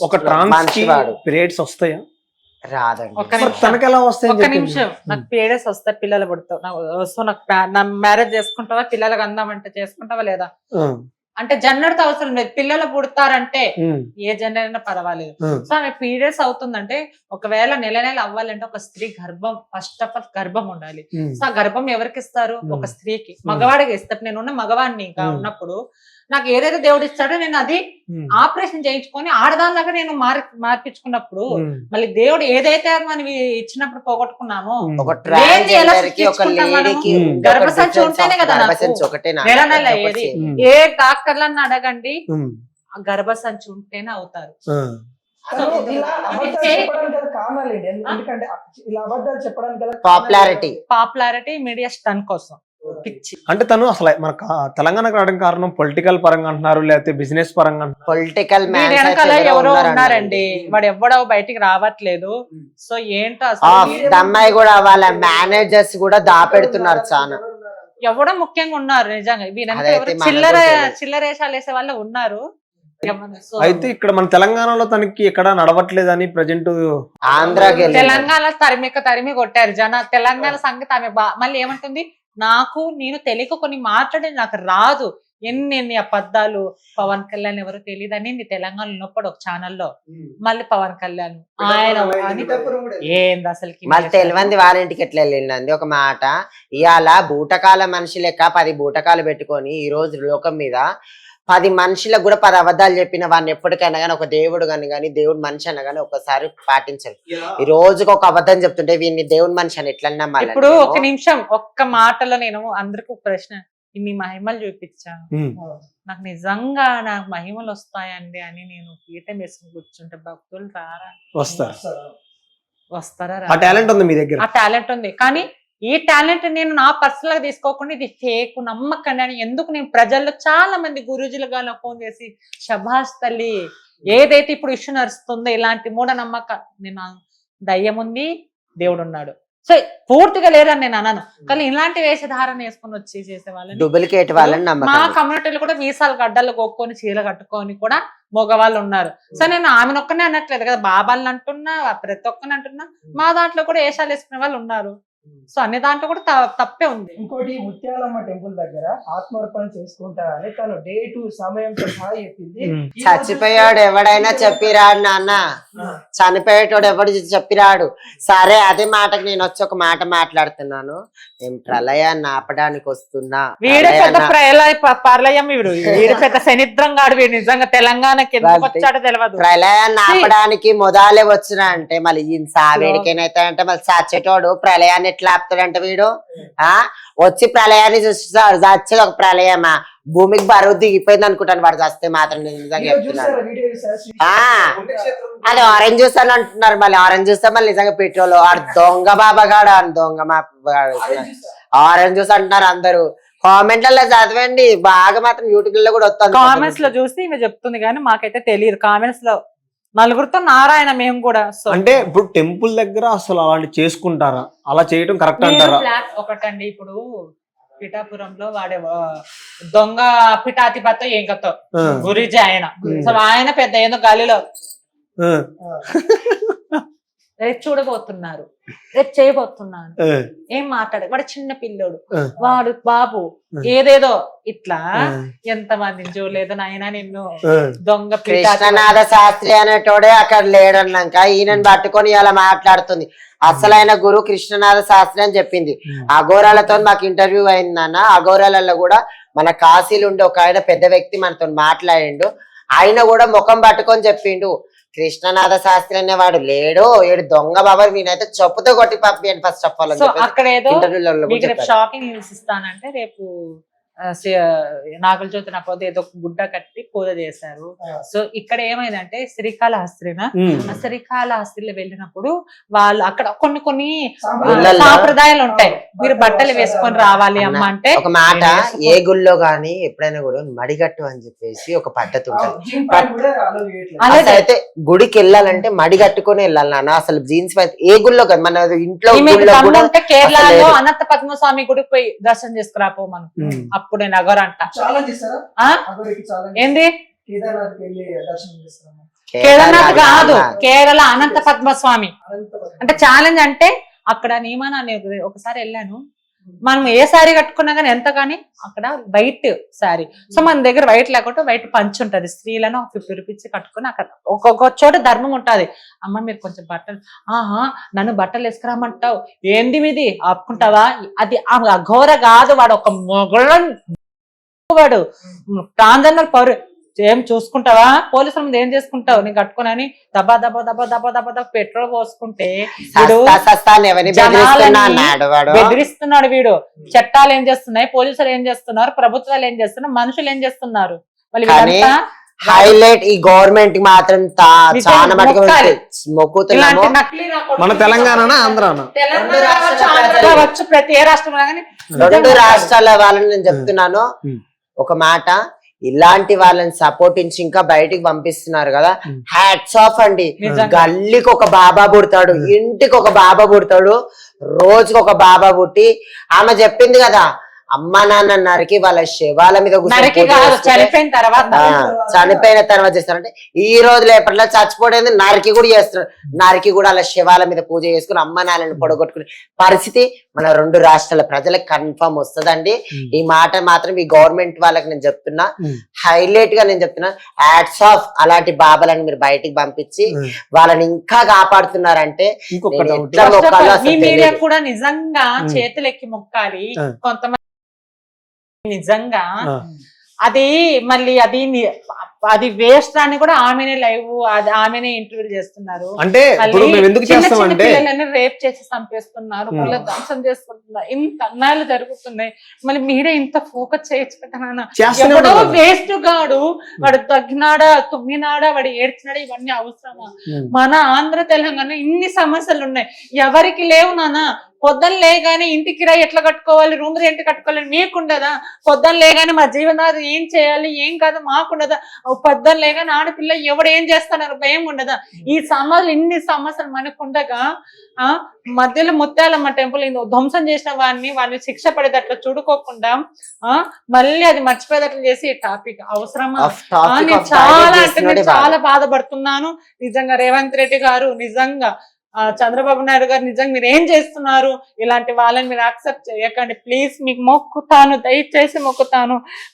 ఒక ట్రాన్స్ పీరియడ్స్ వస్తాయా? రాదండి. తనకి ఎలా వస్తాయి? ఒక్క నిమిషం, నాకు పీరియడ్స్ వస్తాయి, పిల్లలు పుడతావు, సో నాకు నా మ్యారేజ్ చేసుకుంటావా, పిల్లలకు అందామంటే చేసుకుంటావా లేదా అంటే జెండర్తో అవసరం లేదు. పిల్లలు పుడతారంటే ఏ జెండర్ అయినా పర్వాలేదు. సో ఆమె పీరియడ్స్ అవుతుందంటే ఒకవేళ నెల అవ్వాలంటే ఒక స్త్రీ గర్భం, ఫస్ట్ ఆఫ్ ఆల్ గర్భం ఉండాలి. సో ఆ గర్భం ఎవరికి ఇస్తారు? ఒక స్త్రీకి, మగవాడికి ఇస్తారు. నేను ఉన్న మగవాడిని ఇంకా ఉన్నప్పుడు నాకు ఏదైతే దేవుడు ఇస్తాడో నేను అది ఆపరేషన్ చేయించుకొని ఆడదానిలాగా నేను మార్పించుకున్నప్పుడు మళ్ళీ దేవుడు ఏదైతే మనం ఇచ్చినప్పుడు పోగొట్టుకున్నామో గర్భసంచి ఉంటేనే కదా నెల నెల ఏది ఏ డాక్టర్లను అడగండి, ఆ గర్భసంచి ఉంటేనే అవుతారు. పాపులారిటీ మీడియా స్టన్ కోసం పిచ్చి. అంటే తను అసలు మన తెలంగాణకు రావడానికి కారణం పొలిటికల్ పరంగా అంటున్నారు, లేకపోతే బిజినెస్ పరంగా పొలిటికల్ ఎవరో ఉన్నారండి, వాడు ఎవడో బయటికి రావట్లేదు. సో ఏంటో అసలు అమ్మాయి కూడా వాళ్ళ మేనేజర్స్ కూడా దాపెడుతున్నారు చాలా, ఎవడో ముఖ్యంగా ఉన్నారు నిజంగా. చిల్లరేషాలు వేసే వాళ్ళు ఉన్నారు. అయితే ఇక్కడ మన తెలంగాణలో తనకి ఎక్కడ నడవట్లేదని ప్రజెంట్ ఆంధ్రాకి తెలంగాణ తరిమి కొట్టారు జన. తెలంగాణ సంగతి ఆమె మళ్ళీ ఏమంటుంది, నేను తెలియక కొన్ని మాట్లాడి నాకు రాదు, ఎన్ని అబద్ధాలు. పవన్ కళ్యాణ్ ఎవరో తెలియదని తెలంగాణలో ఉన్నప్పుడు ఒక ఛానల్లో మళ్ళీ పవన్ కళ్యాణ్ ఆయన ఏంది అసలు మళ్ళీ తెలియంది వారింటికి ఎట్లా వెళ్ళిందండి. ఒక మాట, ఇవాళ బూటకాల మనిషి లెక్క 10 బూటకాలు పెట్టుకొని ఈ రోజు లోకం మీద 10 మనుషులకు కూడా 10 అబద్ధాలు చెప్పిన వాడిని ఎప్పటికైనా కానీ ఒక దేవుడు కానీ దేవుడు మనిషి అన్న కానీ ఒకసారి పాటించారు. ఈ రోజుకి ఒక అబద్ధం చెప్తుంటే వీడిని దేవుడు మనిషి అని ఎట్లా నమ్మాలి? ఇప్పుడు ఒక నిమిషం ఒక్క మాటలో నేను అందరికి ఒక ప్రశ్న, ఇన్ని మహిమలు చూపించాను, నాకు నిజంగా నాకు మహిమలు వస్తాయండి అని నేను పీఠం వేసుకుని కూర్చుంటే భక్తులు రారా? వస్తారా? ఆ టాలెంట్ ఉంది మీ దగ్గర, ఆ టాలెంట్ ఉంది. కానీ ఈ టాలెంట్ నేను నా పర్సనల్ గా తీసుకోకుండా ఇది ఫేక్, నమ్మకండి అని ఎందుకు నేను ప్రజల్లో చాలా మంది గురూజీలుగా ఫోన్ చేసి శభాష్ తల్లి, ఏదైతే ఇప్పుడు ఇష్యూ నడుస్తుందో ఇలాంటి మూఢనమ్మక, నేను దయ్యం ఉంది, దేవుడు ఉన్నాడు, సో పూర్తిగా లేదని నేను అన్నాను. కానీ ఇలాంటి వేషధారణ వేసుకొని వచ్చి చేసే వాళ్ళని, డూప్లికేట్ వాళ్ళని మా కమ్యూనిటీలో కూడా మీసాలు గడ్డలు కొట్టుకొని చీర కట్టుకొని కూడా మగవాళ్ళు ఉన్నారు. సో నేను ఆమెను ఒక్కనే అనట్లేదు కదా, బాబాలను అంటున్నా, ప్రతి ఒక్కరిని అంటున్నా, మా దాంట్లో కూడా వేషాలు వేసుకునే వాళ్ళు ఉన్నారు. సో అన్ని దాంట్లో కూడా తప్పే ఉంది. ఇంకోటి, ముత్యాలమ్మ టెంపుల్ దగ్గర ఆత్మార్పణ చేసుకుంటారని తను డేటు సమయంతో సహా చెప్పింది. చచ్చిపోయాడు ఎవడైనా చెప్పిరాడు నాన్న, చనిపోయేటోడు ఎవడు చెప్పిరాడు. సరే అదే మాటకు నేను వచ్చి ఒక మాట మాట్లాడుతున్నాను. నేను ప్రళయాన్ని ఆపడానికి వస్తున్నా. వీడు పెద్ద ప్రళయం, వీడు పెద్ద శనిద్రంగాడు, వీడు నిజంగా తెలంగాణకి ఎందుకు వచ్చాడో తెలియదు. ప్రళయాన్ని ఆపడానికి మొదలే వచ్చినా అంటే మళ్ళీ ఈ సావేడికైనా అంటే మళ్ళీ చచ్చేటోడు ప్రళయాన్ని ఎట్లా ఆపుతాడంటే వీడు వచ్చి ప్రళయాన్ని చూస్తాడు. చచ్చేది ఒక ప్రళయమా? భూమికి బరువు దిగిపోయింది అనుకుంటాను వాడు చస్తే మాత్రం. నిజంగా చెప్తున్నాను. అది ఆరెంజ్ జ్యూస్ అని అంటున్నారు, మళ్ళీ ఆరెంజ్ జ్యూస్ మళ్ళీ నిజంగా పెట్రోల్. ఆడు దొంగ బాబాగాడు, దొంగ ఆరెంజ్ జ్యూస్ అంటున్నారు అందరూ. కామెంట్లలో చదవండి బాగా, మాత్రం యూట్యూబ్ లో కూడా వస్తుంది. కామెంట్స్ లో చూసి ఈమె చెప్తుంది కానీ మాకైతే తెలియదు. కామెంట్స్ లో నలుగురితో నారాయణ మేము కూడా. అంటే ఇప్పుడు టెంపుల్ దగ్గర అసలు అలాంటి చేసుకుంటారా? అలా చేయడం కరెక్ట్ అంటారా? ఒకటండి, ఇప్పుడు పిఠాపురంలో వాడే దొంగ పిఠాధిపతి ఏం కథ గురిజీ ఆయన, అసలు ఆయన పెద్ద ఏదో గాలిలో రేపు చూడబోతున్నారు, రేపు చేయబోతున్నాను, ఏం మాట్లాడే వాడు చిన్న పిల్లోడు, వాడు బాబు ఏదేదో ఇట్లా ఎంతమందిని చూడలేదు నాయన నిన్ను. దొంగ కృష్ణనాథ శాస్త్రి అనేటోడే అక్కడ లేడన్నాక ఈయనని పట్టుకొని ఇలా మాట్లాడుతుంది. అసలైన గురు కృష్ణనాథ శాస్త్రి అని చెప్పింది. అఘోరాలతో మాకు ఇంటర్వ్యూ అయిందన్న. అఘోరాలలో కూడా మన కాశీలు ఉండే ఒక ఆయన పెద్ద వ్యక్తి మనతో మాట్లాడిండు. ఆయన కూడా ముఖం పట్టుకొని చెప్పిండు, కృష్ణనాథ శాస్త్రి అనేవాడు లేడు, ఏడు దొంగ బాబా, నేనైతే చెప్పుతో కొట్టి పంపించండి ఫస్ట్ ఆఫ్ ఆల్. అక్కడ ఏదో షాకింగ్ న్యూస్ ఇస్తానంటే రేపు నాగుల జ్యోతి నాకు ఏదో గుడ్డ కట్టి పూజ చేశారు. సో ఇక్కడ ఏమైందంటే శ్రీకాళహస్తిన శ్రీకాళహస్తిలో వెళ్ళినప్పుడు వాళ్ళు అక్కడ కొన్ని సాంప్రదాయాలు ఉంటాయి, మీరు బట్టలు వేసుకొని రావాలి అమ్మ అంటే. ఒక మాట, ఏ గుళ్ళో గానీ ఎప్పుడైనా కూడా మడిగట్టు అని చెప్పేసి ఒక పద్ధతి ఉంటుంది. అయితే గుడికి వెళ్ళాలంటే మడి కట్టుకుని వెళ్ళాలి నాన్న. అసలు జీన్స్ ఏ గుళ్ళో కాదు, మన ఇంట్లో కేరళలో అనంత పద్మస్వామి గుడికి పోయి దర్శనం చేసుకురాపో మనం. అప్పుడు నగర్ అంట ఏంది కేదార్నాథ్ కాదు, కేరళ అనంత పద్మస్వామి. అంటే ఛాలెంజ్ అంటే అక్కడ నియమాన్ని ఒకసారి వెళ్ళాను. మనం ఏ శారీ కట్టుకున్నా కానీ ఎంత కానీ అక్కడ వైట్ శారీ. సో మన దగ్గర వైట్ లేకపోతే వైట్ పంచ్ ఉంటది. స్త్రీలను 50 రూపీస్ కట్టుకుని అక్కడ ఒక్కొక్క చోట ధర్మం ఉంటది. అమ్మ మీరు కొంచెం బట్టలు, నన్ను బట్టలు వేసుకురామంటావు, ఏంది మీది ఆపుకుంటావా? అది అఘోర కాదు, వాడు ఒక వాడు ట్రాన్స్జెండర్ పౌరు. ఏం చూసుకుంటావా? పోలీసుల ముందు ఏం చేసుకుంటావు? నేను కట్టుకున్నాని దబా దబా దబా దబా దబా దబా పెట్రోల్ పోసుకుంటే బెదిరిస్తున్నాడు వీడు. చట్టాలు ఏం చేస్తున్నాయి, పోలీసులు ఏం చేస్తున్నారు, ప్రభుత్వాలు ఏం చేస్తున్నారు, మనుషులు ఏం చేస్తున్నారు? మళ్ళీ వీళ్ళంతా హైలైట్ ఈ గవర్నమెంట్ మాత్రం చాలా మొక్కుతున్నాము. మన తెలంగాణ ఆంధ్రానా కావచ్చు, ప్రతి ఏ రాష్ట్రంలో కానీ 2 రాష్ట్రాల వాళ్ళని నేను చెప్తున్నాను ఒక మాట. ఇలాంటి వాళ్ళని సపోర్ట్ ఇచ్చి ఇంకా బయటికి పంపిస్తున్నారు కదా, హ్యాట్స్ ఆఫ్ అండి. గల్లీకి ఒక బాబా పుడతాడు, ఇంటికి ఒక బాబా పుడతాడు, రోజుకి ఒక బాబా పుట్టి ఆమె చెప్పింది కదా, అమ్మ నాన్న నరికి వాళ్ళ శవాల మీద చనిపోయిన తర్వాత చేస్తారంటే ఈ రోజు లేపట్లా చచ్చిపోవడం నరికి కూడా చేస్తున్నారు. నరికి కూడా వాళ్ళ శవాల మీద పూజ చేసుకుని అమ్మ నాన్నని పొడగొట్టుకునే పరిస్థితి మన 2 రాష్ట్రాల ప్రజలకు కన్ఫర్మ్ వస్తుందండి. ఈ మాట మాత్రం ఈ గవర్నమెంట్ వాళ్ళకి నేను చెప్తున్నా, హైలైట్ గా నేను చెప్తున్నా, హ్యాట్స్ ఆఫ్. అలాంటి బాబాలను మీరు బయటికి పంపించి వాళ్ళని ఇంకా కాపాడుతున్నారంటే మీడియా కూడా నిజంగా చేతులెక్కి మొక్కాలి. కొంతమంది నిజంగా అది మళ్ళీ అది వేస్ట్ అని కూడా ఆమెనే లైవ్, ఆమెనే ఇంటర్వ్యూ చేస్తున్నారు. అంటే పిల్లలని రేప్ చేసి చంపేస్తున్నారు, పిల్లలు ధ్వంసం చేసుకుంటున్నారు, ఇంత అన్యాయాలు జరుగుతున్నాయి. మళ్ళీ మీరే ఇంత ఫోకస్ చేయొచ్చు కదా. ఎవడో వేస్ట్ గాడు, వాడు తగ్గినాడా తుమ్మినాడా వాడు ఏడ్చినాడా, ఇవన్నీ అవసరమా? మన ఆంధ్ర తెలంగాణ ఇన్ని సమస్యలు ఉన్నాయి, ఎవరికి లేవు నాన్న. పొద్దున లేగానే ఇంటి కిరాయి ఎట్లా కట్టుకోవాలి, రూమ్ రెంట్ కట్టుకోవాలి మీకుండదా? పొద్దున లేగానే మా జీవనాధారం ఏం చేయాలి ఏం కాదు మాకుండదా? పొద్దున లేగానే ఆడపిల్ల ఎవడు ఏం చేస్తున్నారు భయం ఉండదా? ఈ సమస్యలు ఇన్ని సమస్యలు మనకుండగా మధ్యలో ముత్యాలమ్మ టెంపుల్ ధ్వంసం చేసిన వాడిని శిక్ష పడేటట్లు చూడుకోకుండా మళ్ళీ అది మర్చిపోయేటట్లు చేసి ఈ టాపిక్ అవసరమా? నేను చాలా అంటే చాలా బాధపడుతున్నాను నిజంగా. రేవంత్ రెడ్డి గారు నిజంగా, చంద్రబాబు నాయుడు గారు నిజంగా మీరు ఏం చేస్తున్నారు? ఇలాంటి వాళ్ళని మీరు యాక్సెప్ట్ చేయకండి ప్లీజ్. మీకు మొక్కుతాను, దయచేసి మొక్కుతాను.